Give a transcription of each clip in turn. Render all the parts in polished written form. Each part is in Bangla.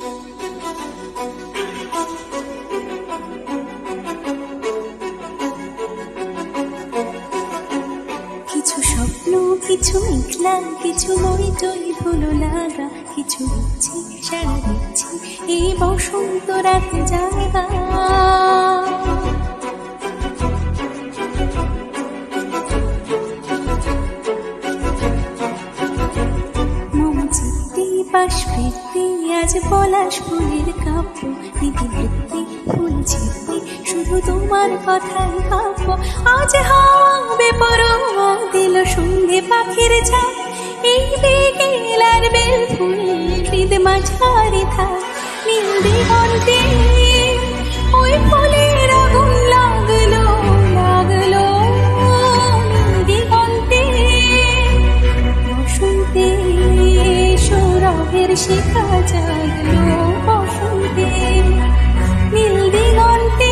কিছু স্বপ্ন, কিছু মেঘলা, কিছু মই টই ধুলো লাগা, কিছু ইচ্ছে সারা দিচ্ছি এই বসন্ত রাতে জায়গা। পাশ ফিরতে আজ পলাশ ফুলের কাব্য, দিদি বৃত্তি ফুল ছিঁড়তে শুধু তোমার কথাই ভাবব। আজ হাওয়া বেপরোয়া দিল সন্ধে পাখির ঝাঁক, এই বিকেলার বেল ফুল হৃদ মাঝারে থাক। নীল দিগন্তে ওই ফুলের আগুন লাগলো লাগলো, দিগন্তে বসন্তে সৌরভের শিখা জাগলো, বসন্তে নীল দিগন্তে।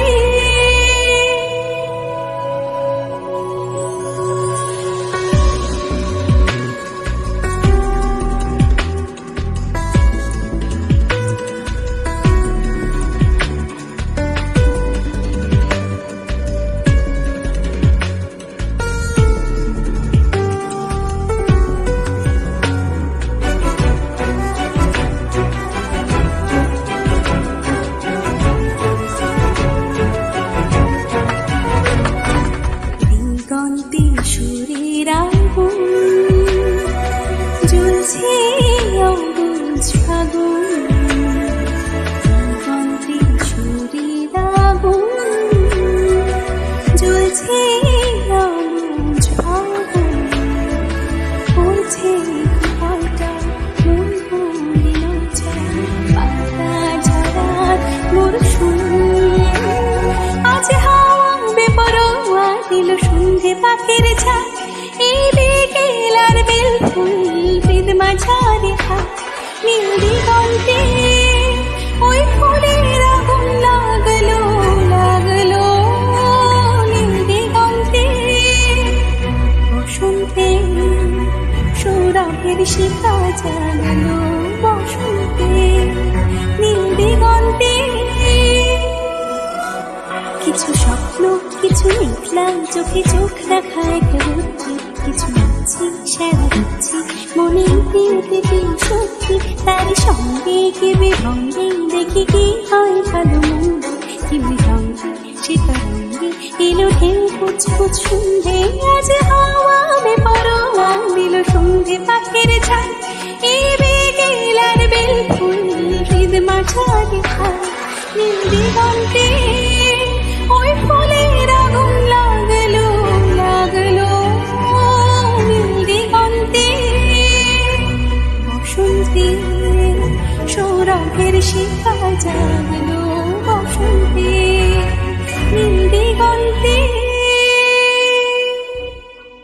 জ্বলছে অবুঝ ফাগুন, দিগন্তে সুরের আগুন, জ্বলছে অবুঝ ফাগুন। পড়ছে পাল্টা মন ভুলিল যায়, পাতা ঝরার মরশুম। আজ হাওয়া বেপরোয়া দিল সন্ধে পাখির ঝাঁক, এই বিকেলার বেল ফুল হৃদ মাঝারে থাক। নীল দিগন্তে ওই ফুলের আগুন লাগলো লাগলো, নীল দিগন্তে বসন্তে সৌরভের শিখা জাগলো, বসন্তে নীল দিগন্তে। কিছু স্বপ্ন, কিছু মেঘলা, চোখে চোখ রাখা এক রুদ্ধি, কিছু ইচ্ছে সারা দিচ্ছি মনে প্রিয়তে সত্যি। তার সঙ্গে কেবে ভঙ্গে দেখি কি হয় ভালো মন্দ, কেবে রঙে সেটা রঙে এলো ঢেউ কুচকুচ সন্ধে। আজ হাওয়া বেপরোয়া দিল সন্ধে পাখির ঝাঁক, এই বিকেলার বেল ফুল হৃদ মাঝারে থাক। নীল দিগন্তে ওই ফুলের আগুন লাগলো লাগলো, নীল দিগন্তে বসন্তে সৌরভের শিখা জাগলো।